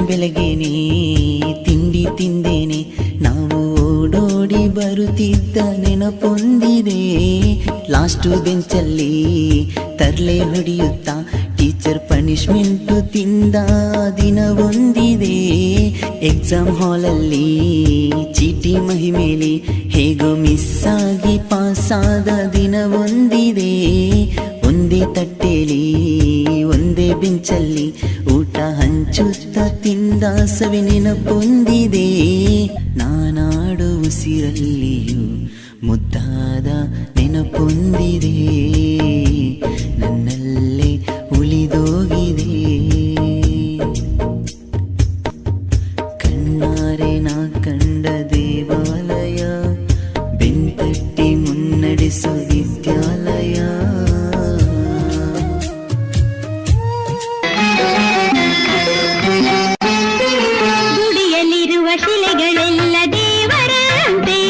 ಬೆಳಗೇನೆ ತಿಂಡಿ ತಿಂದೇನೆ, ನಾವು ಓಡೋಡಿ ಬರುತ್ತಿದ್ದ ನೆನಪೊಂದಿದೆ. ಲಾಸ್ಟು ಬೆಂಚಲ್ಲಿ ತರ್ಲೆ ಹೊಡೆಯುತ್ತಾ ಟೀಚರ್ ಪನಿಷ್ಮೆಂಟು ತಿಂದ ದಿನ ಒಂದಿದೆ. ಎಕ್ಸಾಮ್ ಹಾಲಲ್ಲಿ ಚೀಟಿ ಮಹಿಮೇಲಿ ಹೇಗೋ ಮಿಸ್ ಆಗಿ ಪಾಸಾದ ದಿನ ಒಂದಿದೆ. ಒಂದೇ ತಟ್ಟೆಲಿ ಒಂದೇ ಬೆಂಚಲ್ಲಿ ಊಟ ಹಂಚುತ್ತ ತಿಂದ ಸವಿ ನೆನಪೊಂದಿದೆ. ನಾನಾಡೋ ಉಸಿರಲ್ಲಿಯೂ ಮುದ್ದಾದ ನೆನಪೊಂದಿದೆ, ನನ್ನಲ್ಲೇ ಉಳಿದೋಗಿದೆ. ಕಣ್ಣಾರೆ ನಾ ಕಂಡ ದೇವಾಲಯ, ಬೆಂತಟ್ಟಿ ಮುನ್ನಡೆಸೋ ವಿದ್ಯಾಲಯ. ಗುಡಿಯಲ್ಲಿರುವ ಶಿಲೆಗಳೆಲ್ಲ ದೇವರಂತೆ,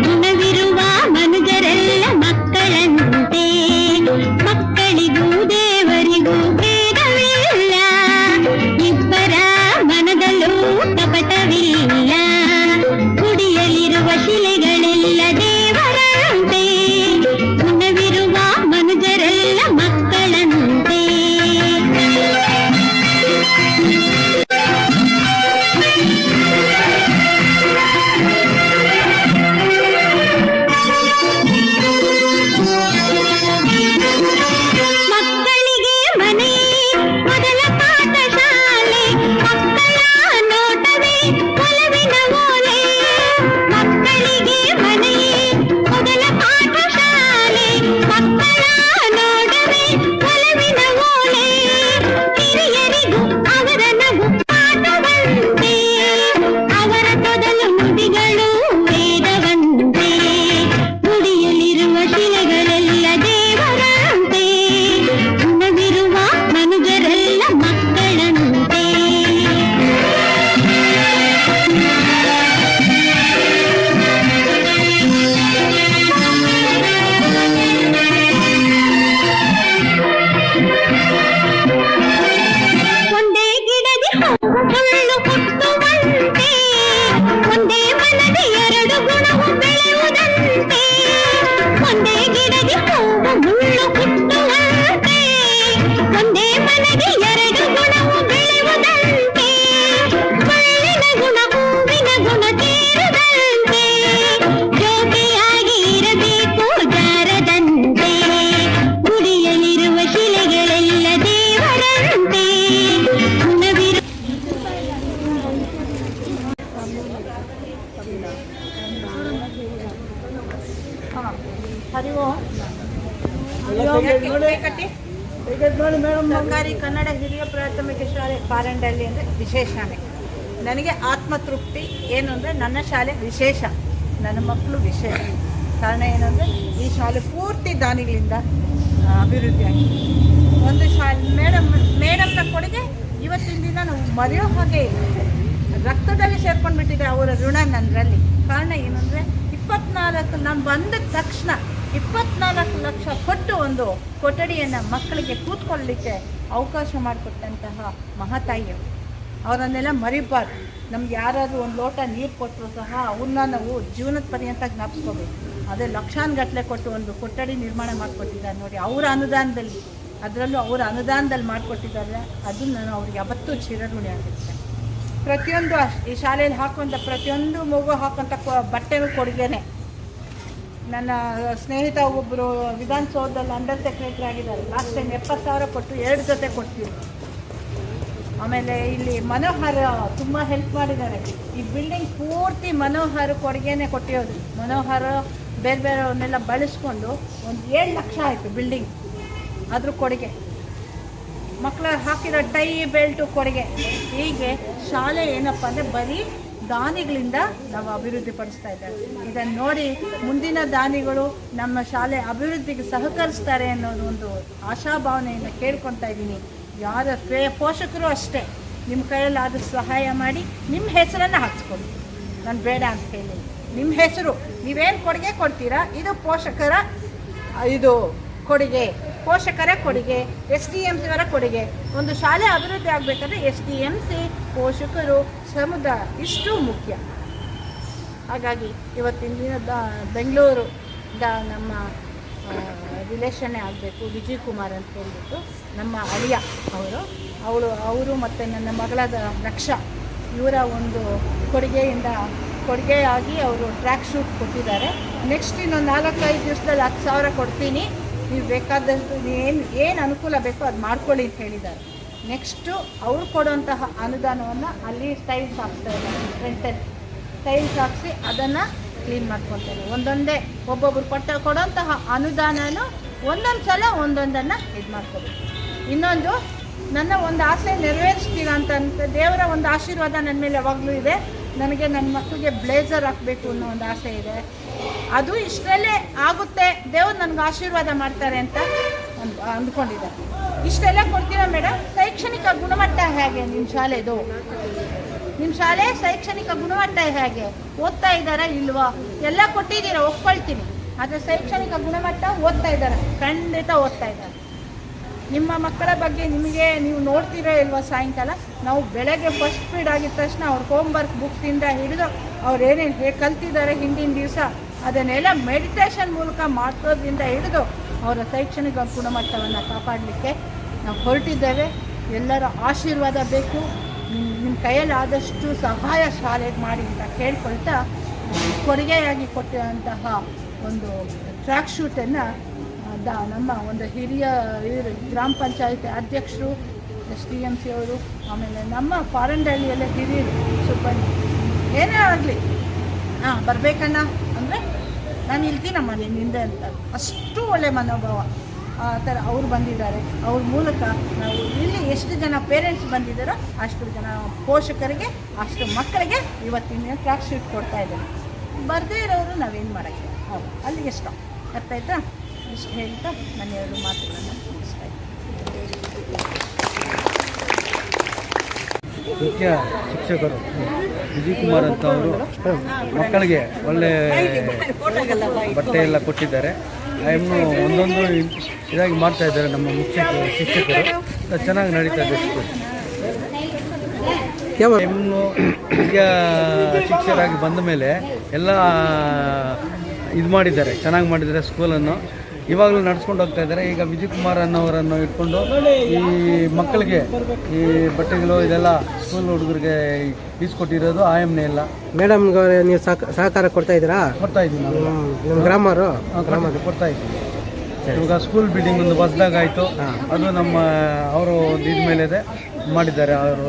ಗುಣವಿರುವ ಮನುಜರೆಲ್ಲ ಮಕ್ಕಳಂತೆ. ಮಕ್ಕಳಿಗೂ ದೇವರಿಗೂ ಭೇದವಿಲ್ಲ, ಇಬ್ಬರ ಮನದಲ್ಲೂ ಕಪಟವಿಲ್ಲ. ಗುಡಿಯಲ್ಲಿರುವ ಶಿಲೆಗಳೆಲ್ಲ ದೇವರಂತೆ, ಗುಣವಿರುವ ಮನುಜರೆಲ್ಲ ಮಕ್ಕಳಂತೆ. ಮಕ್ಕಳಿಗೆ ಮನೆ ಮೊದಲ ಪಾಠಶಾಲೆ, ಮಕ್ಕಳ ನೋಟವೇ ಒಲವಿನ ಓಲೆ. ಮಕ್ಕಳಿಗೆ ಮನೆ ಮೊದಲ ಪಾಠಶಾಲೆ, ಮಕ್ಕಳ ನೋಟವೇ ಒಲವಿನ ಓಲೆ. ಹಿರಿಯರಿಗೂ ಅವರ ನಗು ಪಾಠವಂತೆ, ಅವರ ತೊದಲು ನುಡಿಗಳು ವೇದವಂತೆ. ಗುಡಿಯಲ್ಲಿರುವ ಶಿಲೆಗಳೆಲ್ಲ ದೇವರಂತೆ, ಗುಣವಿರುವ ಮನುಜರೆಲ್ಲ ಮಕ್ಕಳಂತೆ. ಒಂದೇ ಗಿಡದಿ ಹೂವು ಮುಳ್ಳು ಹುಟ್ಟುವಂತೆ, ಒಂದೇ ಮನದಿ ಎರಡು ಗುಣವು ಬೆಳೆಯುವುದಂತೆ. ಒಂದೇ ಗಿಡದಿ ಹೂವು ಮುಳ್ಳು ಹುಟ್ಟುವಂತೆ, ಒಂದೇ ಮನದಿ ಎರಡು ಗುಣವು ಬೆಳೆಯುವುದಂತೆ. ಮುಳ್ಳಿನ ಗುಣ ಹೂವಿನ ಗುಣ ಸೇರದಂತೆ, ಜೋಗಿಯಾಗಿ ಇರಬೇಕು ಜಾರದಂತೆ. ಗುಡಿಯಲ್ಲಿರುವ ಶಿಲೆಗಳೆಲ್ಲ ದೇವರಂತೆ, ಗುಣವಿರುವ ಸರ್ಕಾರಿ ಕನ್ನಡ ಹಿರಿಯ ಪ್ರಾಥಮಿಕ ಶಾಲೆ ಪಾರಂಡಳ್ಳಿ ಅಂದರೆ ವಿಶೇಷನೇ. ನನಗೆ ಆತ್ಮತೃಪ್ತಿ ಏನು ಅಂದರೆ ನನ್ನ ಶಾಲೆ ವಿಶೇಷ, ನನ್ನ ಮಕ್ಕಳು ವಿಶೇಷ. ಕಾರಣ ಏನಂದರೆ ಈ ಶಾಲೆ ಪೂರ್ತಿ ದಾನಿಗಳಿಂದ ಅಭಿವೃದ್ಧಿಯಾಗಿದೆ. ಒಂದು ಶಾಲೆ ಮೇಡಮ್ನ ಕೊಡುಗೆ ಇವತ್ತಿನ ದಿನ ನಾವು ಮರೆಯೋ ಹಾಗೆ ಇಲ್ಲ. ರಕ್ತದಲ್ಲಿ ಸೇರ್ಕೊಂಡ್ಬಿಟ್ಟಿದೆ ಅವರ ಋಣ ನನ್ನರಲ್ಲಿ. ಕಾರಣ ಏನಂದರೆ 24 ನಾನು ಬಂದ ತಕ್ಷಣ 24 ಲಕ್ಷ ಕೊಟ್ಟು ಒಂದು ಕೊಠಡಿಯನ್ನು ಮಕ್ಕಳಿಗೆ ಕೂತ್ಕೊಳ್ಳಲಿಕ್ಕೆ ಅವಕಾಶ ಮಾಡಿಕೊಟ್ಟಂತಹ ಮಹಾತಾಯಿಯವರು. ಅವರನ್ನೆಲ್ಲ ಮರಿಬಾರ್ದು. ನಮ್ಗೆ ಯಾರಾದರೂ ಒಂದು ಲೋಟ ನೀರು ಕೊಟ್ಟರು ಸಹ ಅವ್ರನ್ನ ನಾವು ಜೀವನದ ಪರ್ಯಂತ ಜ್ಞಾಪಿಸ್ಕೋಬೇಕು. ಅದೇ ಲಕ್ಷಾನುಗಟ್ಟಲೆ ಕೊಟ್ಟು ಒಂದು ಕೊಠಡಿ ನಿರ್ಮಾಣ ಮಾಡಿಕೊಟ್ಟಿದ್ದಾರೆ ನೋಡಿ, ಅವರ ಅನುದಾನದಲ್ಲಿ, ಅದರಲ್ಲೂ ಅವರ ಅನುದಾನದಲ್ಲಿ ಮಾಡಿಕೊಟ್ಟಿದ್ದಾರೆ. ಅದನ್ನು ನಾನು ಅವ್ರಿಗೆ ಯಾವತ್ತೂ ಚಿರಋಣಿ ಆಗಿರ್ತೇನೆ. ಪ್ರತಿಯೊಂದು ಈ ಶಾಲೆಯಲ್ಲಿ ಹಾಕುವಂಥ ಪ್ರತಿಯೊಂದು ಮಗು ಹಾಕುವಂಥ ಬಟ್ಟೆನೂ ಕೊಡುಗೆನೆ. ನನ್ನ ಸ್ನೇಹಿತ ಒಬ್ಬರು ವಿಧಾನಸೌಧದಲ್ಲಿ ಅಂಡರ್ ಸೆಕ್ರೆಟರಿ ಆಗಿದ್ದಾರೆ. ಲಾಸ್ಟ್ ಟೈಮ್ 70,000 ಕೊಟ್ಟು 2 ಜೊತೆ ಕೊಡ್ತೀವಿ. ಆಮೇಲೆ ಇಲ್ಲಿ ಮನೋಹರ್ ತುಂಬ ಹೆಲ್ಪ್ ಮಾಡಿದ್ದಾರೆ. ಈ ಬಿಲ್ಡಿಂಗ್ ಪೂರ್ತಿ ಮನೋಹರ್ ಕೊಡುಗೆನೇ ಕೊಟ್ಟಿರೋದು. ಮನೋಹರ್ ಬೇರೆ ಬೇರೆಯವನ್ನೆಲ್ಲ ಬಳಸ್ಕೊಂಡು ಒಂದು 7 ಲಕ್ಷ ಆಯಿತು ಬಿಲ್ಡಿಂಗ್, ಅದ್ರ ಕೊಡುಗೆ. ಮಕ್ಕಳು ಹಾಕಿರೋ ಟೈ ಬೆಲ್ಟು ಕೊಡುಗೆ. ಹೀಗೆ ಶಾಲೆ ಏನಪ್ಪ ಅಂದರೆ ಬರೀ ದಾನಿಗಳಿಂದ ನಾವು ಅಭಿವೃದ್ಧಿ ಪಡಿಸ್ತಾ ಇದ್ದಾರೆ. ಇದನ್ನು ನೋಡಿ ಮುಂದಿನ ದಾನಿಗಳು ನಮ್ಮ ಶಾಲೆ ಅಭಿವೃದ್ಧಿಗೆ ಸಹಕರಿಸ್ತಾರೆ ಅನ್ನೋದು ಒಂದು ಆಶಾಭಾವನೆಯಿಂದ ಕೇಳ್ಕೊತಾ ಇದ್ದೀನಿ. ಯಾರ ಪೋಷಕರು ಅಷ್ಟೇ, ನಿಮ್ಮ ಕೈಯಲ್ಲಿ ಆದಷ್ಟು ಸಹಾಯ ಮಾಡಿ ನಿಮ್ಮ ಹೆಸರನ್ನು ಹಾಕ್ಸ್ಕೊಡಿ. ನಾನು ಬೇಡ ಅಂತ ಹೇಳಿ ನಿಮ್ಮ ಹೆಸರು ನೀವೇನು ಕೊಡುಗೆ ಕೊಡ್ತೀರಾ, ಇದು ಪೋಷಕರ ಇದು ಕೊಡುಗೆ, ಪೋಷಕರ ಕೊಡುಗೆ, SDMC ಅವರ ಕೊಡುಗೆ. ಒಂದು ಶಾಲೆ ಅಭಿವೃದ್ಧಿ ಆಗಬೇಕಾದ್ರೆ SDMC, ಪೋಷಕರು, ಸಮುದಾಯ ಇಷ್ಟು ಮುಖ್ಯ. ಹಾಗಾಗಿ ಇವತ್ತಿನ ದಿನ ಬೆಂಗಳೂರು ನಮ್ಮ ರಿಲೇಷನ್ನೇ ಆಗಬೇಕು. ವಿಜಯ್ ಕುಮಾರ್ ಅಂತ ಹೇಳ್ಬಿಟ್ಟು ನಮ್ಮ ಅಳಿಯ ಅವರು ಮತ್ತು ನನ್ನ ಮಗಳಾದ ರಕ್ಷಾ ಇವರ ಒಂದು ಕೊಡುಗೆಯಾಗಿ ಅವರು ಟ್ರ್ಯಾಕ್ ಶೂಟ್ ಕೊಟ್ಟಿದ್ದಾರೆ. ನೆಕ್ಸ್ಟ್ ಇನ್ನೊಂದು 4-5 ದಿವಸದಲ್ಲಿ 10,000 ಕೊಡ್ತೀನಿ, ನೀವು ಬೇಕಾದಷ್ಟು ಏನು ಅನುಕೂಲ ಬೇಕೋ ಅದು ಮಾಡ್ಕೊಳ್ಳಿ ಅಂತ ಹೇಳಿದ್ದಾರೆ. ನೆಕ್ಸ್ಟು ಅವ್ರು ಕೊಡುವಂತಹ ಅನುದಾನವನ್ನು ಅಲ್ಲಿ ಟೈಲ್ಸ್ ಹಾಕ್ತಾ ಇದ್ದಾರೆ, ಫ್ರಂಟಲ್ಲಿ ಟೈಲ್ಸ್ ಹಾಕಿಸಿ ಅದನ್ನು ಕ್ಲೀನ್ ಮಾಡ್ಕೊತಾರೆ. ಒಂದೊಂದೇ ಒಬ್ಬೊಬ್ರು ಕೊಡೋಂತಹ ಅನುದಾನನೂ ಒಂದೊಂದು ಸಲ ಒಂದೊಂದನ್ನು ಇದು ಮಾಡ್ಕೋಬೇಕು. ಇನ್ನೊಂದು ನನ್ನ ಒಂದು ಆಸೆ ನೆರವೇರಿಸ್ತೀರ ಅಂತ ದೇವರ ಒಂದು ಆಶೀರ್ವಾದ ನನ್ನ ಮೇಲೆ ಯಾವಾಗಲೂ ಇದೆ. ನನಗೆ ನನ್ನ ಮಕ್ಕಳಿಗೆ ಬ್ಲೇಸರ್ ಹಾಕಬೇಕು ಅನ್ನೋ ಒಂದು ಆಸೆ ಇದೆ. ಅದು ಇಷ್ಟರಲ್ಲೇ ಆಗುತ್ತೆ, ದೇವರು ನನಗೆ ಆಶೀರ್ವಾದ ಮಾಡ್ತಾರೆ ಅಂತ ಅಂದ್ಕೊಂಡಿದ್ದಾರೆ. ಇಷ್ಟೆಲ್ಲ ಕೊಡ್ತೀರಾ ಮೇಡಮ್? ಶೈಕ್ಷಣಿಕ ಗುಣಮಟ್ಟ ಹೇಗೆ ನಿಮ್ಮ ಶಾಲೆದು? ನಿಮ್ಮ ಶಾಲೆ ಶೈಕ್ಷಣಿಕ ಗುಣಮಟ್ಟ ಹೇಗೆ? ಓದ್ತಾ ಇದ್ದಾರಾ ಇಲ್ವಾ? ಎಲ್ಲ ಕೊಟ್ಟಿದ್ದೀರಾ, ಒಪ್ಕೊಳ್ತೀನಿ. ಆದರೆ ಶೈಕ್ಷಣಿಕ ಗುಣಮಟ್ಟ ಓದ್ತಾ ಇದ್ದಾರೆ? ಖಂಡಿತ ಓದ್ತಾ ಇದ್ದಾರೆ. ನಿಮ್ಮ ಮಕ್ಕಳ ಬಗ್ಗೆ ನೀವು ನೋಡ್ತೀರೋ ಇಲ್ವಾ? ಸಾಯಂಕಾಲ ನಾವು ಬೆಳಗ್ಗೆ ಫಸ್ಟ್ ಪೀರಿಯಡ್ ಆಗಿದ ತಕ್ಷಣ ಅವ್ರ ಹೋಮ್ವರ್ಕ್ ಬುಕ್ಸಿಂದ ಹಿಡಿದು ಅವ್ರು ಏನೇನು ಕಲ್ತಿದ್ದಾರೆ ಹಿಂದಿನ ದಿವಸ ಅದನ್ನೆಲ್ಲ ಮೆಡಿಟೇಷನ್ ಮೂಲಕ ಮಾಡೋದ್ರಿಂದ ಹಿಡಿದು ಅವರ ಶೈಕ್ಷಣಿಕ ಗುಣಮಟ್ಟವನ್ನು ಕಾಪಾಡಲಿಕ್ಕೆ ನಾವು ಹೊರಟಿದ್ದೇವೆ. ಎಲ್ಲರ ಆಶೀರ್ವಾದ ಬೇಕು. ನಿಮ್ಮ ಕೈಯಲ್ಲಿ ಆದಷ್ಟು ಸಹಾಯ ಶಾಲೆಗೆ ಮಾಡಿ ಅಂತ ಕೇಳ್ಕೊಳ್ತಾ, ಕೊಡುಗೆಯಾಗಿ ಕೊಟ್ಟಂತಹ ಒಂದು ಟ್ರ್ಯಾಕ್ ಶೂಟನ್ನು ನಮ್ಮ ಒಂದು ಹಿರಿಯ ಗ್ರಾಮ ಪಂಚಾಯತಿ ಅಧ್ಯಕ್ಷರು, SDMC ಅವರು, ಆಮೇಲೆ ನಮ್ಮ ಪಾರಂಡಳ್ಳಿಯಲ್ಲೇ ಹಿರಿಯರು ಸುಬ್ಬಣ್ಣ ಏನೇ ಆಗಲಿ ಬರಬೇಕಣ್ಣ ಅಂದರೆ ನಾನು ಇಲ್ತೀನಮ್ಮ ನಿನ್ನಿಂದ ಅಂತ, ಅಷ್ಟು ಒಳ್ಳೆ ಮನೋಭಾವ. ಆ ಥರ ಅವ್ರು ಬಂದಿದ್ದಾರೆ. ಅವ್ರ ಮೂಲಕ ನಾವು ಇಲ್ಲಿ ಎಷ್ಟು ಜನ ಪೇರೆಂಟ್ಸ್ ಬಂದಿದ್ದಾರೋ ಅಷ್ಟು ಜನ ಪೋಷಕರಿಗೆ, ಅಷ್ಟು ಮಕ್ಕಳಿಗೆ ಇವತ್ತಿನ ಟ್ರ್ಯಾಕ್ ಶೂಟ್ ಕೊಡ್ತಾ ಇದ್ದಾರೆ. ಬರದೇ ಇರೋರು ನಾವೇನು ಮಾಡೋಕ್ಕೆ ಹೌದು, ಅಲ್ಲಿಗೆ ಇಷ್ಟ. ಅರ್ಥ ಆಯ್ತಾ? ಇಷ್ಟು ಹೇಳ್ತಾ ನನ್ನ 2 ಮಾತುಗಳನ್ನು ಮುಗಿಸ್ತಾ ಇದ್ದೀನಿ. ಮುಖ್ಯ ಶಿಕ್ಷಕರು ವಿಜಯ್ ಕುಮಾರ್ ಅಂತ ಅವರು ಮಕ್ಕಳಿಗೆ ಒಳ್ಳೆ ಬಟ್ಟೆ ಎಲ್ಲ ಕೊಟ್ಟಿದ್ದಾರೆ. ಇನ್ನು ಒಂದೊಂದು ಇದಾಗಿ ಮಾಡ್ತಾ ಇದ್ದಾರೆ. ನಮ್ಮ ಮುಖ್ಯ ಶಿಕ್ಷಕರು ಚೆನ್ನಾಗಿ ನಡೀತಾ ಇದೆ. ಇನ್ನು ಮುಖ್ಯ ಶಿಕ್ಷಕರಾಗಿ ಬಂದ ಮೇಲೆ ಎಲ್ಲ ಇದು ಮಾಡಿದ್ದಾರೆ, ಚೆನ್ನಾಗಿ ಮಾಡಿದ್ದಾರೆ. ಸ್ಕೂಲನ್ನು ಇವಾಗಲೂ ನಡ್ಸ್ಕೊಂಡು ಹೋಗ್ತಾ ಇದ್ದಾರೆ. ಈಗ ವಿಜಯ್ ಕುಮಾರ್ ಅನ್ನೋರನ್ನು ಇಟ್ಕೊಂಡು ಈ ಮಕ್ಕಳಿಗೆ ಈ ಬಟ್ಟೆಗಳು ಇದೆಲ್ಲ ಸ್ಕೂಲ್ ಹುಡುಗರಿಗೆ ಈಸ್ಕೊಟ್ಟಿರೋದು ಆಯಮ್ನೇ ಇಲ್ಲ. ಮೇಡಮ್ಗೆ ನೀವು ಸಹಕಾರ ಕೊಡ್ತಾ ಇದ್ದೀರಾ? ಕೊಡ್ತಾ ಇದ್ದೀವಿ ನಾವು, ನಮ್ಮ ಗ್ರಾಮರು ಕೊಡ್ತಾ ಇದ್ದೀವಿ. ಇವಾಗ ಸ್ಕೂಲ್ ಬಿಲ್ಡಿಂಗ್ ಒಂದು ಹೊಸದಾಗ ಆಯಿತು, ಅದು ನಮ್ಮ ಅವರು ಇದ ಮೇಲೆ ಇದೆ ಮಾಡಿದ್ದಾರೆ. ಅವರು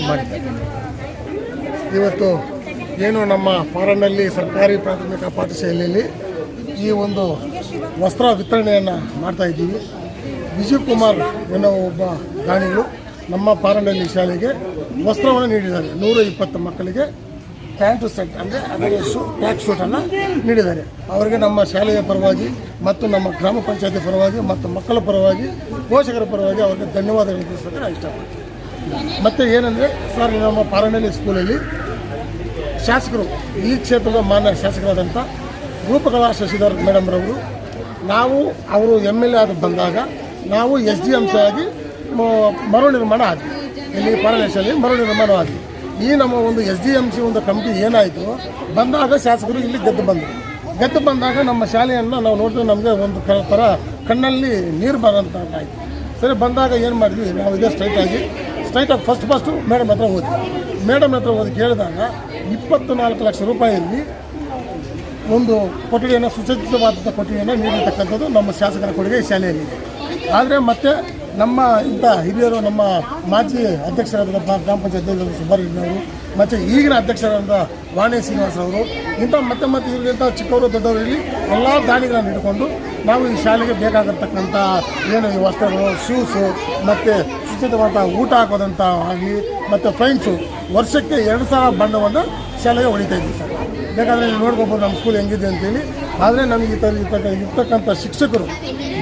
ಮಾಡಿದ್ದಾರೆ. ಇವತ್ತು ಏನು ನಮ್ಮ ಪಾರಣ್ಣಳ್ಳಿ ಸರ್ಕಾರಿ ಪ್ರಾಥಮಿಕ ಪಾಠಶಾಲೆಯಲ್ಲಿ ಈ ಒಂದು ವಸ್ತ್ರ ವಿತರಣೆಯನ್ನು ಮಾಡ್ತಾ ಇದ್ದೀವಿ. ವಿಜಯ್ ಕುಮಾರ್ ಎನ್ನುವ ಒಬ್ಬ ದಾನಿಗಳು ನಮ್ಮ ಪಾರಣ್ಣಳ್ಳಿ ಶಾಲೆಗೆ ವಸ್ತ್ರವನ್ನು ನೀಡಿದ್ದಾರೆ. 120 ಮಕ್ಕಳಿಗೆ ಪ್ಯಾಂಟು ಸೆಟ್ ಅಂದರೆ ಅದರ ಟ್ರ್ಯಾಕ್ ಶೂಟನ್ನು ನೀಡಿದ್ದಾರೆ. ಅವರಿಗೆ ನಮ್ಮ ಶಾಲೆಯ ಪರವಾಗಿ ಮತ್ತು ನಮ್ಮ ಗ್ರಾಮ ಪಂಚಾಯತಿ ಪರವಾಗಿ ಮತ್ತು ಮಕ್ಕಳ ಪರವಾಗಿ, ಪೋಷಕರ ಪರವಾಗಿ ಅವರಿಗೆ ಧನ್ಯವಾದಗಳು ತಿಳಿಸೋಕ್ಕೆ ನಾನು ಇಷ್ಟಪಡ್ತೀನಿ. ಮತ್ತು ಏನಂದರೆ ಸರ್, ನಮ್ಮ ಪಾರಣ್ಣಳ್ಳಿ ಸ್ಕೂಲಲ್ಲಿ ಶಾಸಕರು, ಈ ಕ್ಷೇತ್ರದ ಮಾನ್ಯ ಶಾಸಕರಾದಂಥ ರೂಪಕಲಾ ಶಶಿಧರ್ ಮೇಡಮ್ರವರು, ಅವರು MLA ಆಗಿ ಬಂದಾಗ ನಾವು SDMC ಆಗಿ ಮರು ನಿರ್ಮಾಣ ಆದ್ವಿ. ಇಲ್ಲಿ ಪಾರಣ್ಣಳ್ಳಿ ಮರು ನಿರ್ಮಾಣ ಆದ್ವಿ. ಈ ನಮ್ಮ ಒಂದು SDMC ಒಂದು ಕಮಿಟಿ ಏನಾಯಿತು ಬಂದಾಗ ಶಾಸಕರು ಇಲ್ಲಿ ಗೆದ್ದು ಬಂದಾಗ ನಮ್ಮ ಶಾಲೆಯನ್ನು ನಾವು ನೋಡಿದ್ರೆ ನಮಗೆ ಒಂದು ಥರ ಕಣ್ಣಲ್ಲಿ ನೀರು ಬರೋಂಥದ್ದಾಯಿತು. ಸರಿ, ಬಂದಾಗ ಏನು ಮಾಡಿದ್ವಿ ನಾವು ಇದೇ ಸ್ಟ್ರೈಟಾಗಿ ಫಸ್ಟು ಮೇಡಮ್ ಹತ್ರ ಹೋಗಿ ಕೇಳಿದಾಗ 24 ಲಕ್ಷ ರೂಪಾಯಿಯಲ್ಲಿ ಒಂದು ಕೊಠಡಿಯನ್ನು, ಸುಸಜ್ಜಿತವಾದಂಥ ಕೊಠಡಿಯನ್ನು ನೀಡಿರ್ತಕ್ಕಂಥದ್ದು ನಮ್ಮ ಶಾಸಕರ ಕೊಡುಗೆ ಈ ಶಾಲೆಯಲ್ಲಿ. ಆದರೆ ಮತ್ತೆ ನಮ್ಮ ಇಂಥ ಹಿರಿಯರು, ನಮ್ಮ ಮಾಜಿ ಅಧ್ಯಕ್ಷರಾದ ಗ್ರಾಮ ಪಂಚಾಯತ್ ಸುಬ್ಬಾರೆಡ್ಡಿಯವರು ಮತ್ತು ಈಗಿನ ಅಧ್ಯಕ್ಷರಾದ ವಾಣಿ ಶ್ರೀನಿವಾಸ್ ಅವರು, ಇಂಥ ಮತ್ತೆ ಇವರಿಗಿಂತ ಚಿಕ್ಕವರು ದೊಡ್ಡವರಲ್ಲಿ ಎಲ್ಲ ದಾನಿಗಳನ್ನು ಹಿಡ್ಕೊಂಡು ನಾವು ಈ ಶಾಲೆಗೆ ಬೇಕಾಗಿರ್ತಕ್ಕಂಥ ಏನು ಈ ವಸ್ತ್ರಗಳು, ಶೂಸು ಮತ್ತು ಸುಸಜ್ಜಿತವಾದ ಊಟ ಹಾಕೋದಂಥ ಆಗಲಿ ಮತ್ತು ಫೈನ್ಸು ವರ್ಷಕ್ಕೆ 2,000 ಬಣ್ಣವನ್ನು ಶಾಲೆಗೆ ಹೊಡಿತಾ ಇದ್ದೀವಿ ಸರ್. ಬೇಕಾದರೆ ನೀವು ನೋಡ್ಕೋಬೋದು ನಮ್ಮ ಸ್ಕೂಲ್ ಹೆಂಗಿದೆ ಅಂತೇಳಿ. ಆದರೆ ನಮಗೆ ಇರ್ತಕ್ಕಂಥ ಶಿಕ್ಷಕರು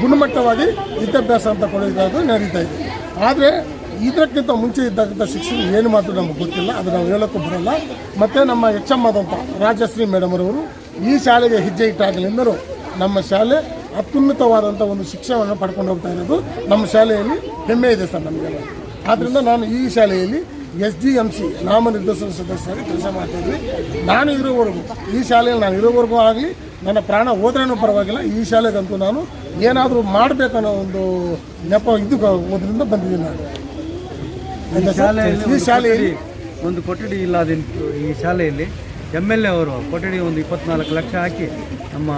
ಗುಣಮಟ್ಟವಾಗಿ ವಿದ್ಯಾಭ್ಯಾಸ ಅಂತ ಕೊಡೋದು ನಡೀತಾ ಇದೆ. ಆದರೆ ಇದಕ್ಕಿಂತ ಮುಂಚೆ ಇದ್ದಕ್ಕಂಥ ಶಿಕ್ಷಕರು ಏನು ಮಾತ್ರ ನಮಗೆ ಗೊತ್ತಿಲ್ಲ, ಅದು ನಾವು ಹೇಳೋಕ್ಕೂ ಬರೋಲ್ಲ. ಮತ್ತು ನಮ್ಮ HM ಆದಂಥ ರಾಜಶ್ರೀ ಮೇಡಮ್ ಅವರು ಈ ಶಾಲೆಗೆ ಹೆಜ್ಜೆ ಇಟ್ಟಾಗಲಿಂದರೂ ನಮ್ಮ ಶಾಲೆ ಅತ್ಯುನ್ನತವಾದಂಥ ಒಂದು ಶಿಕ್ಷಣವನ್ನು ಪಡ್ಕೊಂಡು ಹೋಗ್ತಾ ಇರೋದು ನಮ್ಮ ಶಾಲೆಯಲ್ಲಿ ಹೆಮ್ಮೆ ಇದೆ ಸರ್ ನಮಗೆಲ್ಲ. ಆದ್ದರಿಂದ ನಾನು ಈ ಶಾಲೆಯಲ್ಲಿ SGMC ನಾಮನಿರ್ದೇಶನ ಸದಸ್ಯರಾಗಿ ಕೆಲಸ ಮಾಡ್ತಾಯಿದ್ವಿ. ನಾನು ಇರೋವರೆಗೂ ಈ ಶಾಲೆಯಲ್ಲಿ ನಾನು ಇರೋವರೆಗೂ ಆಗಲಿ, ನನ್ನ ಪ್ರಾಣ ಹೋದ್ರೂ ಪರವಾಗಿಲ್ಲ, ಈ ಶಾಲೆಗಂತೂ ನಾನು ಏನಾದರೂ ಮಾಡಬೇಕನ್ನೋ ಒಂದು ನೆಪ ಓದ್ರಿಂದ ಬಂದಿದ್ದೀನಿ ನಾನು. ಈ ಶಾಲೆಯಲ್ಲಿ ಒಂದು ಕೊಠಡಿ ಇಲ್ಲದಂತೂ ಈ ಶಾಲೆಯಲ್ಲಿ MLA ಅವರು ಕೊಠಡಿ ಒಂದು 24 ಲಕ್ಷ ಹಾಕಿ ನಮ್ಮ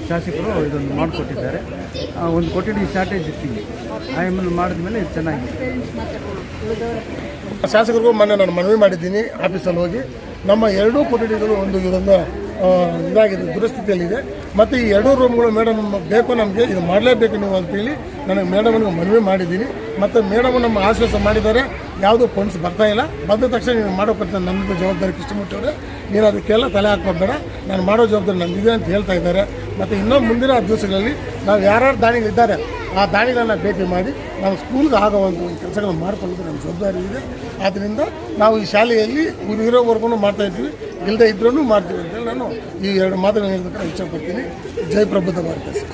ಶಾಸಕರು ಇದನ್ನು ಮಾಡಿಕೊಟ್ಟಿದ್ದಾರೆ. ಒಂದು ಕೊಠಡಿ ಶಾರ್ಟೇಜ್ ಇತ್ತು, ಆಮೇಲೆ ಮಾಡಿದ ಮೇಲೆ ಇದು ಚೆನ್ನಾಗಿದೆ. ಶಾಸಕರಿಗೂ ಮೊನ್ನೆ ನಾನು ಮನವಿ ಮಾಡಿದ್ದೀನಿ ಆಫೀಸಲ್ಲಿ ಹೋಗಿ. ನಮ್ಮ 2 ಕೊಠಡಿಗಳು ಒಂದು ಇದೊಂದು ಇದಾಗಿದೆ, ದುರಸ್ಥಿತಿಯಲ್ಲಿದೆ. ಮತ್ತು ಈ 2 ರೂಮ್ಗಳು ಮೇಡಮ್ ಬೇಕು, ನಮಗೆ ಇದು ಮಾಡಲೇಬೇಕು ನೀವು ಅಂತೇಳಿ ನನಗೆ ಮೇಡಮ್ನಿಗೆ ಮನವಿ ಮಾಡಿದ್ದೀನಿ. ಮತ್ತು ಮೇಡಮ್ ನಮ್ಮ ಆಶ್ವಾಸ ಮಾಡಿದ್ದಾರೆ, ಯಾವುದೂ ಫಂಡ್ಸ್ ಬರ್ತಾ ಇಲ್ಲ, ಬಂದ ತಕ್ಷಣ ನೀನು ಮಾಡೋಕ್ಕಂತ ನಮ್ಮದು ಜವಾಬ್ದಾರಿ ಕೃಷ್ಣಮೂರ್ತಿಯವರೇ, ನೀನು ಅದಕ್ಕೆಲ್ಲ ತಲೆ ಹಾಕೋಬೇಡ, ನಾನು ಮಾಡೋ ಜವಾಬ್ದಾರಿ ನಮಗಿದೆ ಅಂತ ಹೇಳ್ತಾ ಇದ್ದಾರೆ. ಮತ್ತು ಇನ್ನೂ ಮುಂದಿನ ದಿವಸಗಳಲ್ಲಿ ನಾವು ಯಾರ್ಯಾರು ದಾನಿಗಳಿದ್ದಾರೆ ಆ ದಾನಿಗಳನ್ನ ಭೇಟಿ ಮಾಡಿ ನಾವು ಸ್ಕೂಲ್ಗೆ ಆಗೋವಂಥ ಒಂದು ಕೆಲಸಗಳನ್ನು ಮಾಡಿಕೊಳ್ಳೋದು ನಮ್ಮ ಜವಾಬ್ದಾರಿ ಇದೆ. ಆದ್ದರಿಂದ ನಾವು ಈ ಶಾಲೆಯಲ್ಲಿ ಇರೋವರೆಗೂ ಮಾಡ್ತಾಯಿದ್ವಿ, ಇಲ್ಲದೆ ಇದ್ರೂ ಮಾಡ್ತೀವಿ ಅಂತೇಳಿ ನಾನು ಈ 2 ಮಾತುಗಳನ್ನು ಹೇಳೋದಕ್ಕೆ ಇಷ್ಟಪಡ್ತೀನಿ. ಜೈ ಪ್ರಬುದ್ಧ ಭಾರತ ಸರ್.